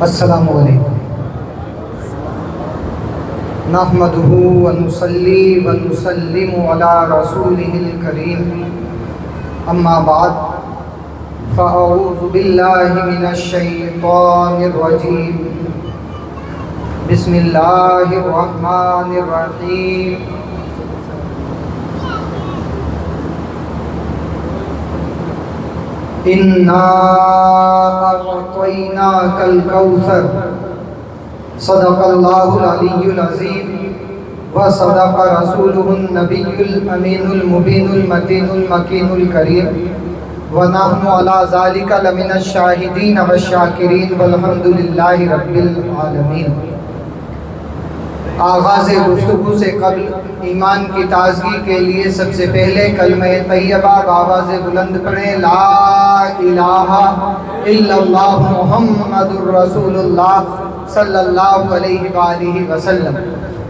السلام علیکم نحمدہ ونصلی ونسلم علی رسولہ الکریم اما بعد فاعوذ باللہ من الشیطان الرجیم بسم اللہ الرحمن الرحیم اِنَّا أَعْطَيْنَاكَ الْكَوْثَرَ صدق اللہ العلی العظیم وصدق رسولہ النبی الامین المبین المتین المکین الکریم ونحن علی ذالک لمن الشاہدین والشاکرین والحمد للہ رب العالمین۔ آغاز گفتگو سے قبل ایمان کی تازگی کے لیے سب سے پہلے کلمہ طیبہ بآواز بلند پڑھیں، لا الہ الا اللہ محمد الرسول اللہ صلی اللہ علیہ وآلہ وسلم۔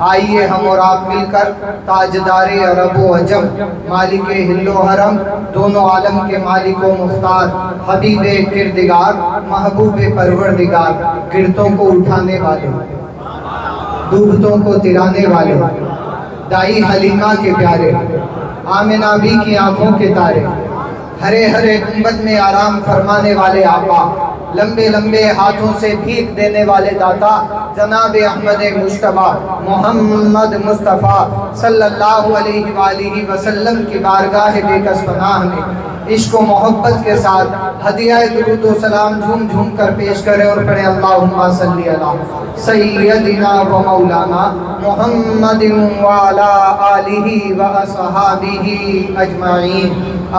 آئیے ہم اور آپ مل کر تاجدار عرب و عجم، مالک ہل و حرم، دونوں عالم کے مالک و مختار، حبیب کردگار، محبوب پروردگار، گرتوں کو اٹھانے والے، ڈوبتوں کو ترانے والے، دائی حلیمہ کے پیارے، آمنہ بھی کی آنکھوں کے تارے، ہرے ہرے گنبد میں آرام فرمانے والے آقا، لمبے لمبے ہاتھوں سے بھیک دینے والے داتا، جناب احمد مجتبیٰ محمد مصطفیٰ صلی اللہ علیہ وآلہ وسلم کی بارگاہ بے کس پناہ میں عشق و محبت کے ساتھ ہدیہ درود و سلام جھوم جھوم کر پیش کریں اور پڑھیں، اللہم صلی علی سیدنا و مولانا محمد وعلا آلہ و اصحابہ اجمعین،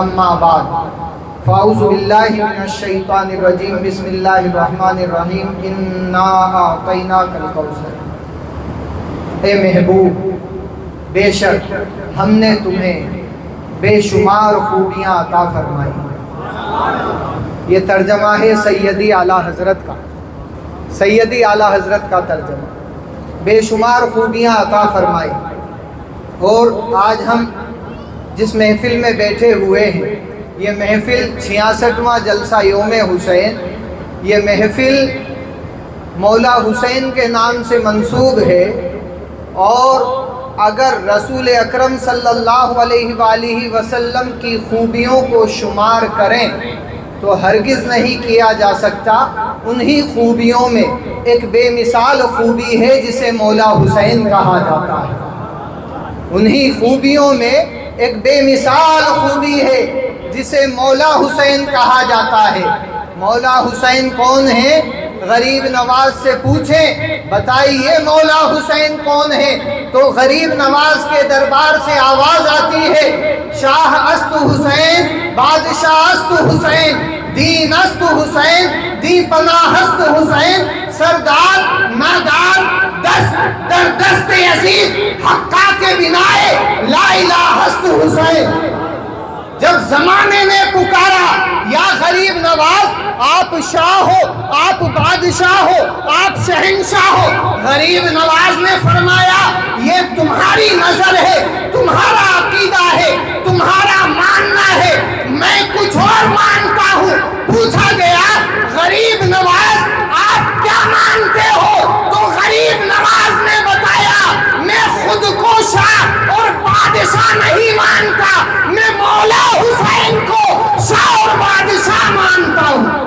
اما بعد فاعوذ باللہ من الشیطان الرجیم بسم اللہ الرحمن الرحیم انا اعطیناک الکوثر۔ اے محبوب، بے شک ہم نے تمہیں بے شمار خوبیاں عطا فرمائی۔ یہ ترجمہ ہے سیدی اعلیٰ حضرت کا، سیدی اعلیٰ حضرت کا ترجمہ، بے شمار خوبیاں عطا فرمائی۔ اور آج ہم جس محفل میں بیٹھے ہوئے ہیں، یہ محفل 66واں جلسہ یوم حسین، یہ محفل مولا حسین کے نام سے منسوب ہے، اور اگر رسول اکرم صلی اللہ علیہ وآلہ وسلم کی خوبیوں کو شمار کریں تو ہرگز نہیں کیا جا سکتا۔ انہی خوبیوں میں ایک بے مثال خوبی ہے جسے مولا حسین کہا جاتا ہے، انہی خوبیوں میں ایک بے مثال خوبی ہے جسے مولا حسین کہا جاتا ہے۔ مولا حسین کون ہے؟ غریب نواز سے پوچھیں، بتائیے مولا حسین کون ہے؟ تو غریب نواز کے دربار سے آواز آتی ہے، شاہ است حسین، بادشاہ است حسین، دین است حسین، دی پناہ است حسین، سردار نادار دست در دست یزید، حقہ کے بنائے لا الہ است حسین۔ جب زمانے نے پکارا یا غریب نواز آپ شاہ ہو، آپ بادشاہ ہو، آپ شہنشاہ ہو، غریب نواز نے فرمایا یہ تمہاری نظر ہے، تمہارا عقیدہ ہے، تمہارا ماننا ہے، میں کچھ اور مانتا ہوں۔ پوچھا گیا غریب نواز آپ کیا مانتے ہو؟ تو غریب نواز نے بتایا میں خود کو شاہ اور بادشاہ نہیں مانتا، میں مولا حسین کو شاہ اور بادشاہ مانتا ہوں۔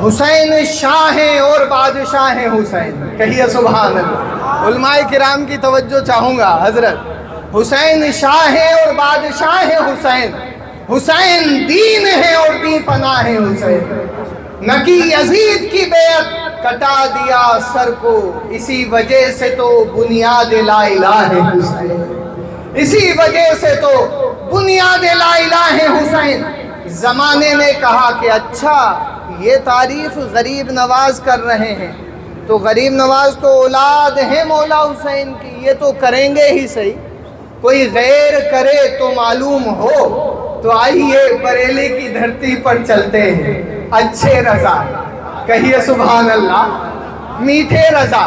حسین شاہ ہیں اور بادشاہ ہیں حسین، کہیے سبحان اللہ۔ علماء کرام کی توجہ چاہوں گا حضرت، حسین شاہ ہیں اور بادشاہ ہیں حسین، حسین دین ہے اور دی پناہ ہے حسین۔ نہ کی یزید کی بیعت کٹا دیا سر کو، اسی وجہ سے تو بنیاد لا الہ ہے حسین، اسی وجہ سے تو بنیاد لا الہ ہے حسین۔ زمانے نے کہا کہ اچھا یہ تعریف غریب نواز کر رہے ہیں تو غریب نواز تو اولاد ہے مولا حسین کی، یہ تو کریں گے ہی صحیح، کوئی غیر کرے تو معلوم ہو۔ تو آئیے بریلی کی دھرتی پر چلتے ہیں، اچھے رضا، کہیے سبحان اللہ، میٹھے رضا،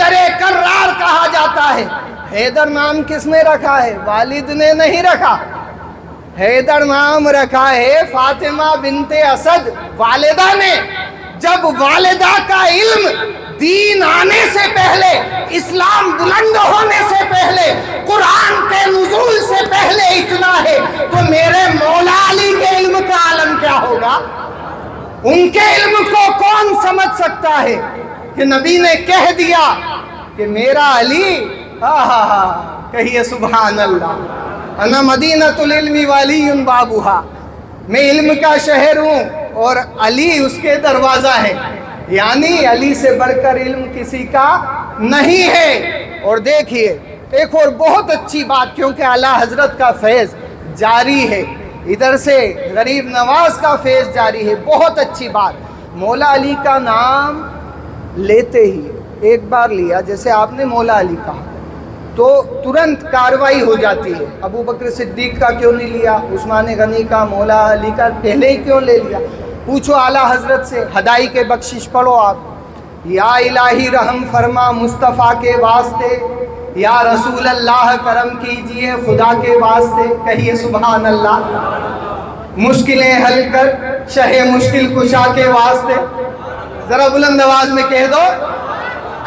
حیدر کرار کہا جاتا ہے۔ حیدر نام کس نے رکھا ہے؟ والد نے نہیں رکھا۔ حیدر نام رکھا ہے فاطمہ بنت اسد والدہ نے۔ جب والدہ کا علم دین آنے سے پہلے، اسلام بلند ہونے سے پہلے، قرآن کے نزول سے پہلے اتنا ہے تو میرے مولا علی کے علم کا عالم کیا ہوگا؟ ان کے علم کو کون سمجھ سکتا ہے کہ نبی نے کہہ دیا کہ میرا علی، کہیے سبحان اللہ، انا مدینۃ العلم والی بابوہا، میں علم کا شہر ہوں اور علی اس کے دروازہ ہے، یعنی علی سے بڑھ کر علم کسی کا نہیں ہے۔ اور دیکھیے ایک اور بہت اچھی بات، کیونکہ اعلیٰ حضرت کا فیض جاری ہے، ادھر سے غریب نواز کا فیض جاری ہے، بہت اچھی بات۔ مولا علی کا نام لیتے ہی ایک بار لیا، جیسے آپ نے مولا علی کہا تو ترنت کاروائی ہو جاتی ہے۔ ابو بکر صدیق کا کیوں نہیں لیا؟ عثمان غنی کا، مولا علی کا پہلے ہی کیوں لے لیا؟ پوچھو اعلیٰ حضرت سے، ہدائی کے بخشش پڑھو آپ، یا الہی رحم فرما مصطفیٰ کے واسطے، یا رسول اللہ کرم کیجئے خدا کے واسطے، کہیے سبحان اللہ، مشکلیں حل کر شہ مشکل کشا کے واسطے، ذرا بلند آواز میں کہہ دو،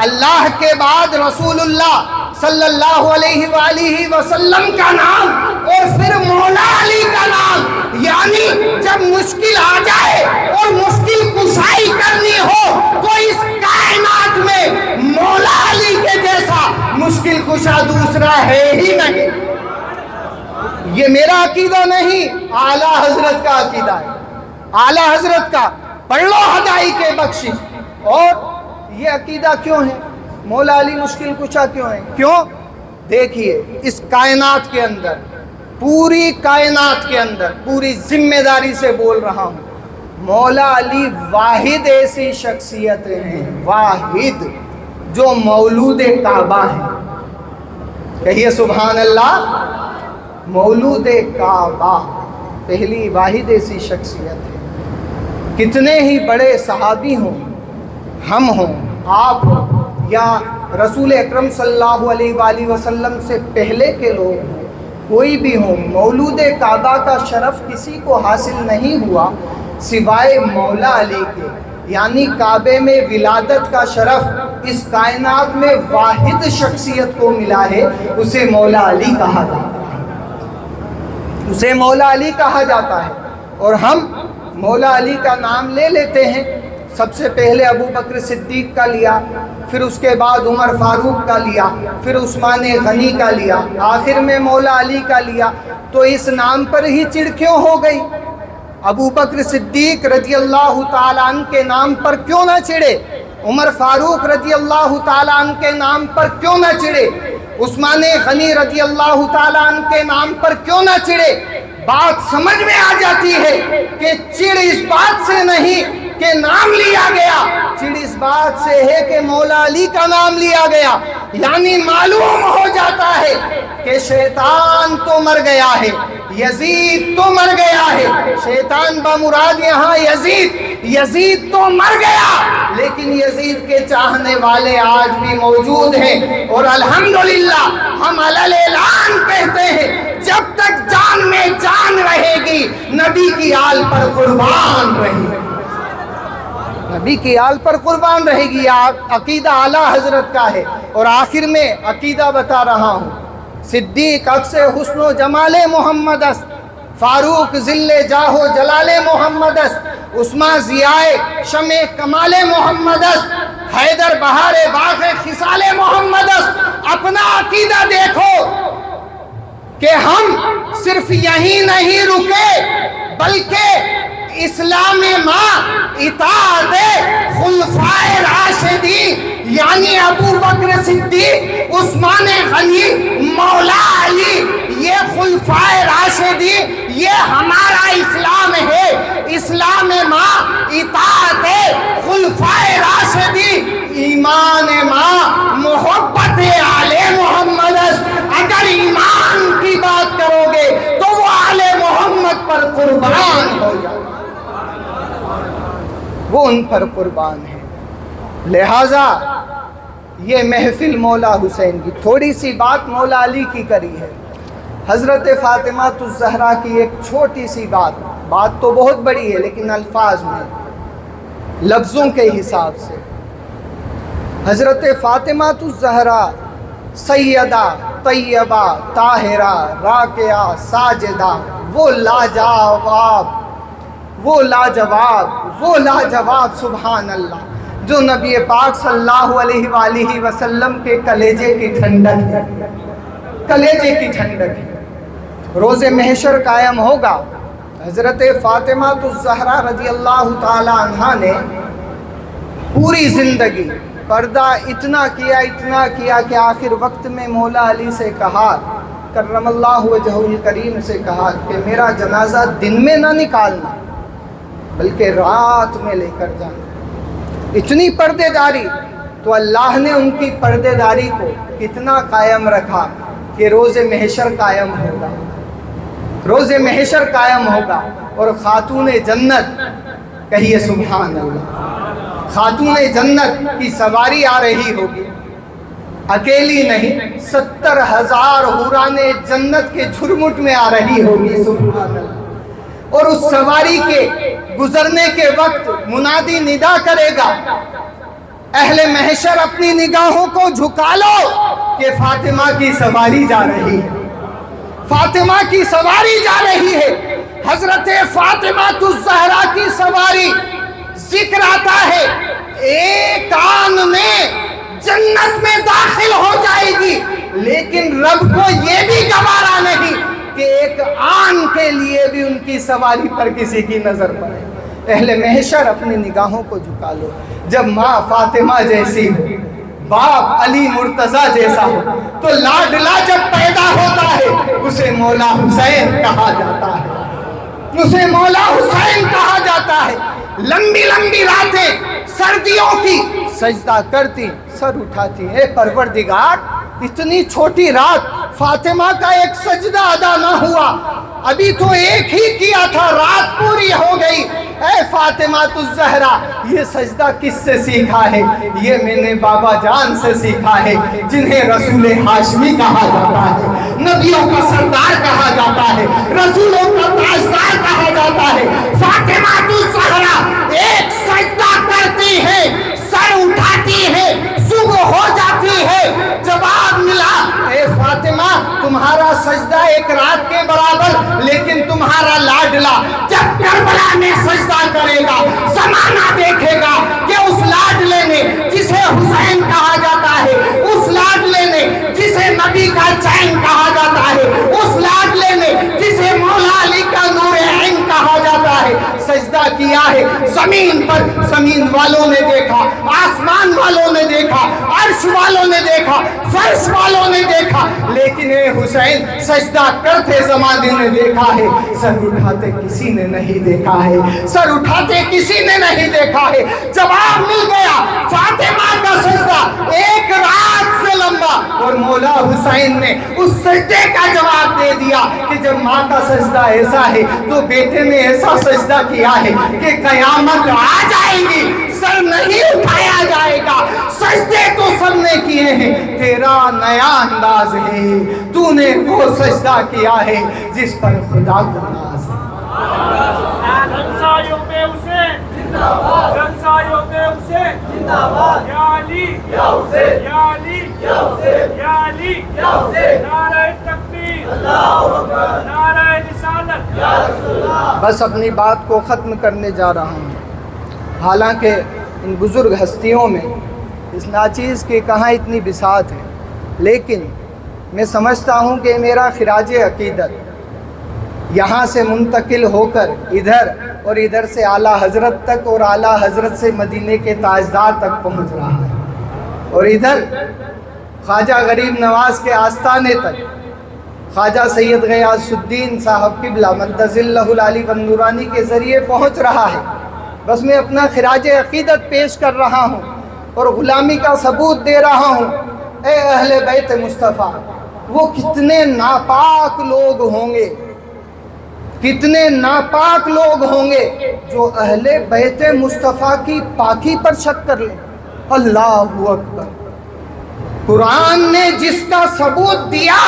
اللہ کے بعد رسول اللہ صلی اللہ علیہ وآلہ وسلم کا نام اور پھر مولا علی کا نام، یعنی جب مشکل آ جائے اور مشکل کشائی کرنی ہو تو اس کائنات میں مولا علی کے جیسا مشکل کشا دوسرا ہے ہی نہیں۔ یہ میرا عقیدہ نہیں، اعلیٰ حضرت کا عقیدہ ہے، اعلیٰ حضرت کا۔ پڑھ لو ہدائی کے بخشش۔ اور یہ عقیدہ کیوں ہے؟ مولا علی مشکل کشا کیوں ہے؟ کیوں؟ دیکھیے اس کائنات کے اندر، پوری کائنات کے اندر، پوری ذمہ داری سے بول رہا ہوں، مولا علی واحد ایسی شخصیتیں ہیں، واحد، جو مولود کعبہ ہیں، کہیے سبحان اللہ، مولود کعبہ پہلی واحد ایسی شخصیت ہے۔ کتنے ہی بڑے صحابی ہوں، ہم ہوں، آپ ہوں، یا رسول اکرم صلی اللہ علیہ وآلہ وسلم سے پہلے کے لوگ ہوں، کوئی بھی ہوں، مولود کعبہ کا شرف کسی کو حاصل نہیں ہوا سوائے مولا علی کے، یعنی کعبے میں ولادت کا شرف اس کائنات میں واحد شخصیت کو ملا ہے، اسے مولا علی کہا جاتا ہے، اسے مولا علی کہا جاتا ہے۔ اور ہم مولا علی کا نام لے لیتے ہیں، سب سے پہلے ابو بکر صدیق کا لیا، پھر اس کے بعد عمر فاروق کا لیا، پھر عثمان غنی کا لیا، آخر میں مولا علی کا لیا، تو اس نام پر ہی چڑ کیوں ہو گئی؟ ابو بکر صدیق رضی اللہ تعالیٰ عنہ کے نام پر کیوں نہ چڑھے؟ عمر فاروق رضی اللہ تعالیٰ عنہ کے نام پر کیوں نہ چڑھے؟ عثمان غنی رضی اللہ تعالیٰ عنہ کے نام پر کیوں نہ چڑھے؟ بات سمجھ میں آ جاتی ہے کہ چڑ اس بات سے نہیں کہ نام لیا گیا، چڑ اس بات سے ہے کہ مولا علی کا نام لیا گیا، یعنی معلوم ہو جاتا ہے کہ شیطان تو مر گیا ہے، یزید تو مر گیا ہے، شیطان بمراد یہاں یزید تو مر گیا، لیکن یزید کے چاہنے والے آج بھی موجود ہیں، اور الحمدللہ ہم علل اعلان کہتے ہیں جب تک جان میں جان رہے گی نبی کی آل پر قربان رہے گی، نبی کی آل پر قربان رہے گی۔ عقیدہ اعلیٰ حضرت کا ہے۔ اور آخر میں عقیدہ بتا رہا ہوں، صدیق عکس حسن و جمال محمد است، فاروق ذل جاہ و جلال محمد است، عثمان ضیائے شمع کمال محمد است، حیدر بہار باغ خصال محمد است۔ اپنا عقیدہ دیکھو کہ ہم صرف یہیں نہیں رکے، بلکہ اسلام ماں اطاعت خلفائے راشدین یعنی ابو بکر صدیق، عثمان غنی، مولا علی، یہ خلفائے راشدین، یہ ہمارا اسلام ہے۔ اسلام ماں اطاعت خلفائے راشدین، ایمان ماں محبت آل محمد۔ اگر ایمان کی بات کرو گے تو وہ آل محمد پر قربان ہو جائے، وہ ان پر قربان ہے۔ لہذا یہ محفل مولا حسین کی، تھوڑی سی بات مولا علی کی کری ہے، حضرت فاطمہ الزہرا کی ایک چھوٹی سی بات تو بہت بڑی ہے لیکن الفاظ میں، لفظوں کے حساب سے، حضرت فاطمہ الزہرا سیدہ طیبہ طاہرہ راکعہ ساجدہ، وہ لاجواب سبحان اللہ، جو نبی پاک صلی اللہ علیہ وآلہ وسلم کے کلیجے کی ٹھنڈک ہے، کلیجے کی ٹھنڈک ہے۔ روز محشر قائم ہوگا، حضرت فاطمہ الزہرا رضی اللہ تعالی عنہا نے پوری زندگی پردہ اتنا کیا کہ آخر وقت میں مولا علی سے کہا، کرم اللہ وجہہ الکریم سے کہا کہ میرا جنازہ دن میں نہ نکالنا بلکہ رات میں لے کر جانا، اتنی پردے داری۔ تو اللہ نے ان کی پردے داری کو کتنا قائم رکھا کہ روز محشر قائم ہوگا، روز محشر قائم ہوگا، اور خاتون جنت، کہیے سبحان اللہ، خاتون جنت کی سواری آ رہی ہوگی، اکیلی نہیں، 70,000 حوران جنت کے جھرمٹ میں آ رہی ہوگی، سبحان اللہ۔ اور اس سواری کے گزرنے کے وقت منادی ندا کرے گا، اہل محشر اپنی نگاہوں کو جھکا لو کہ فاطمہ کی سواری جا رہی ہے، فاطمہ کی سواری جا رہی ہے۔ حضرت فاطمہ الزہرا کی سواری، ذکر آتا ہے ایک آن میں جنت میں داخل ہو جائے گی، لیکن رب کو یہ بھی گوارا نہیں کہ ایک آن کے لیے بھی ان کی سواری پر کسی کی نظر پڑے۔ اہل محشر اپنی نگاہوں کو جھکا لو، جب ماں فاطمہ جیسی ہو، باپ علی مرتضیٰ جیسا ہو، تو لاڈلا جب پیدا ہوتا ہے اسے مولا حسین کہا جاتا ہے، اسے مولا حسین کہا جاتا ہے۔ لمبی لمبی راتیں سردیوں کی سجدہ کرتی، سر اٹھاتی، اے پروردگار اتنی چھوٹی رات فاطمہ کا ایک سجدہ ادا نہ ہوا، ابھی تو ایک ہی کیا تھا، رات پوری ہو گئی، اے فاطمہ الزہرا یہ سجدہ کس سے سیکھا ہے؟ یہ میں نے بابا جان سے سیکھا ہے، جنہیں رسول ہاشمی کہا جاتا ہے، نبیوں کا سردار کہا جاتا ہے، رسولوں کا تاجدار کہا جاتا ہے۔ فاطمہ الزہرا ایک سجدہ کرتی ہے، سر اٹھاتی ہے، صبح ہو جاتی ہے، جواب ملا، اے فاطمہ تمہارا سجدہ ایک رات کے برابر، لیکن تمہارا لاڈلا جب کربلا میں سجدہ کرے گا، زمانہ دیکھے گا کہ اس لاڈلے نے جسے حسین کہا جاتا ہے، اس لاڈلے نے جسے نبی کا چین کہا جاتا ہے، اس لاڈلے نے جسے مولا علی کا نور عین کہا جاتا ہے، سجدہ کیا ہے۔ زمین پر زمین والوں نے دیکھا، آسمان والوں نے دیکھا، عرش والوں نے دیکھا، فرش والوں نے دیکھا، لیکن اے حسین سجدہ کرتے زمانے نے دیکھا ہے، سر اٹھاتے کسی نے نہیں دیکھا ہے، سر اٹھاتے کسی نے نہیں دیکھا ہے۔ جواب مل گیا، فاطمہ کا سجدہ ایک رات سے لمبا، اور مولا حسین نے اس سجدے کا جواب دے دیا کہ جب ماں کا سجدہ ایسا ہے تو بیٹے نے ایسا سجدہ کیا ہے کہ قیامت آ جائے گی، سر نہیں اٹھایا جائے گا۔ سجدے تو سب نے کیے ہیں، تیرا نیا انداز ہے، تو نے وہ سجدہ کیا ہے جس پر خدا کو ناز ہے۔ جنسایوں پہ حسین زندہ باد، جنسایوں پہ حسین زندہ باد، یا علی یا حسین، یا علی یا حسین، یا علی یا حسین، نعرہ تکبیر، اللہ اکبر، نعرہ رسالت، یا رسول اللہ۔ بس اپنی بات کو ختم کرنے جا رہا ہوں۔ حالانکہ ان بزرگ ہستیوں میں اس ناچیز کی کہاں اتنی بساط ہے، لیکن میں سمجھتا ہوں کہ میرا خراج عقیدت یہاں سے منتقل ہو کر ادھر، اور ادھر سے اعلیٰ حضرت تک، اور اعلیٰ حضرت سے مدینے کے تاجدار تک پہنچ رہا ہے، اور ادھر خواجہ غریب نواز کے آستانے تک خواجہ سید غیاث الدین صاحب قبلہ مدظ اللہ العلی والنورانی کے ذریعے پہنچ رہا ہے۔ بس میں اپنا خراج عقیدت پیش کر رہا ہوں اور غلامی کا ثبوت دے رہا ہوں۔ اے اہل بیت مصطفیٰ، وہ کتنے ناپاک لوگ ہوں گے، کتنے ناپاک لوگ ہوں گے جو اہل بیت مصطفیٰ کی پاکی پر شک کر لیں۔ اللہ اکبر، قرآن نے جس کا ثبوت دیا،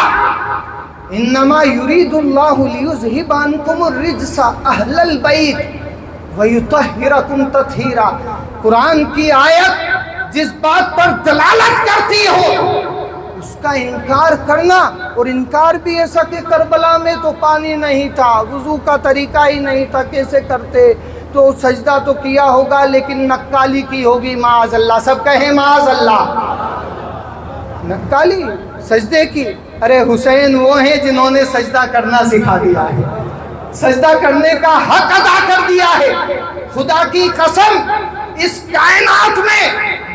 انما یرید اللہ لیذہب عنکم الرجس اہل البیت ویطہرکم تطہیرا، قرآن کی آیت جس بات پر دلالت کرتی ہو اس کا انکار کرنا، اور انکار بھی ایسا کہ کربلا میں تو پانی نہیں تھا، وضو کا طریقہ ہی نہیں تھا، کیسے کرتے، تو سجدہ تو کیا ہوگا لیکن نکالی کی ہوگی، معاذ اللہ، سب کہیں معاذ اللہ، نکالی سجدے کی۔ ارے حسین وہ ہیں جنہوں نے سجدہ کرنا سکھا دیا ہے، سجدہ کرنے کا حق ادا کر دیا ہے۔ خدا کی قسم اس کائنات میں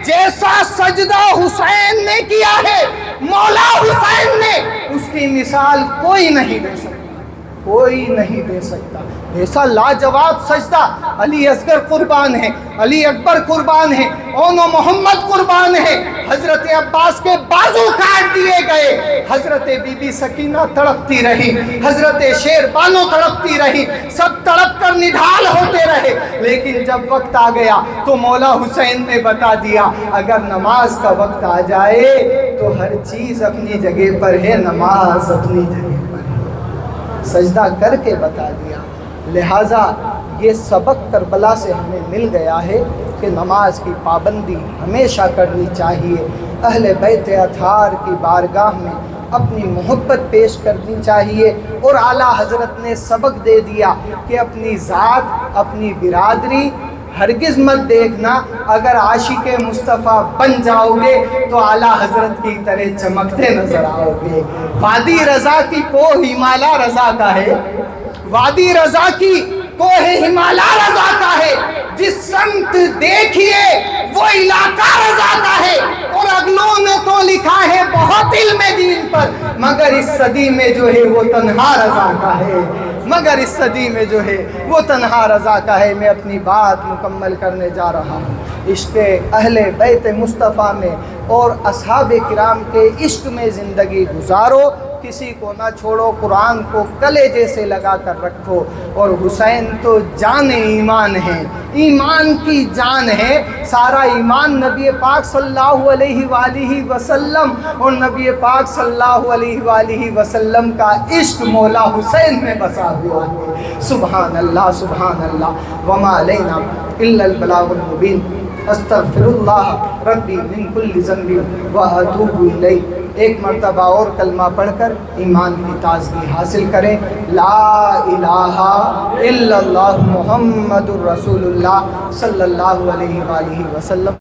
جیسا سجدہ حسین نے کیا ہے، مولا حسین نے، اس کی مثال کوئی نہیں دے سکتا، کوئی نہیں دے سکتا۔ ایسا لاجواب سجدہ، علی اصغر قربان ہے، علی اکبر قربان ہے، اون و محمد قربان ہے، حضرت عباس کے بازو کاٹ دیے گئے، حضرت بی بی سکینہ تڑپتی رہی، حضرت شیر بانو تڑپتی رہی، سب تڑپ کر نڈھال ہوتے رہے، لیکن جب وقت آ گیا تو مولا حسین نے بتا دیا اگر نماز کا وقت آ جائے تو ہر چیز اپنی جگہ پر ہے، نماز اپنی جگہ پر ہے، سجدہ کر کے بتا دیا۔ لہٰذا یہ سبق کربلا سے ہمیں مل گیا ہے کہ نماز کی پابندی ہمیشہ کرنی چاہیے، اہل بیت اطہار کی بارگاہ میں اپنی محبت پیش کرنی چاہیے، اور اعلیٰ حضرت نے سبق دے دیا کہ اپنی ذات، اپنی برادری ہرگز مت دیکھنا، اگر عاشق مصطفیٰ بن جاؤ گے تو اعلیٰ حضرت کی طرح چمکتے نظر آؤ گے۔ وادی رضا کی کوہ ہمالا رضا کا ہے، وادی رضا کی کوہ ہمالا رضا کا ہے، جس سمت دیکھیے وہ علاقہ رضا کا ہے، اور اگلوں نے تو لکھا ہے بہت علم دین پر، مگر اس صدی میں جو ہے وہ تنہا رضا کا ہے، مگر اس صدی میں جو ہے وہ تنہا رضا کا ہے۔ میں اپنی بات مکمل کرنے جا رہا ہوں۔ عشق اہل بیت مصطفیٰ میں اور اصحاب کرام کے عشق میں زندگی گزارو، کسی کو نہ چھوڑو، قرآن کو کلیجے سے لگا کر رکھو، اور حسین تو جان ایمان ہے، ایمان کی جان ہے، سارا ایمان نبی پاک صلی اللہ علیہ وآلہ وسلم اور نبی پاک صلی اللہ علیہ وآلہ وسلم کا عشق مولا حسین میں بسا ہوا ہے۔ سبحان اللہ، سبحان اللہ، وما علینا الا البلاغ المبین، استغفر اللہ ربی من کل ذنب واتوب الیہ۔ ایک مرتبہ اور کلمہ پڑھ کر ایمان کی تازگی حاصل کریں، لا الہ الا اللہ محمد الرسول اللہ صلی اللہ علیہ وآلہ وسلم۔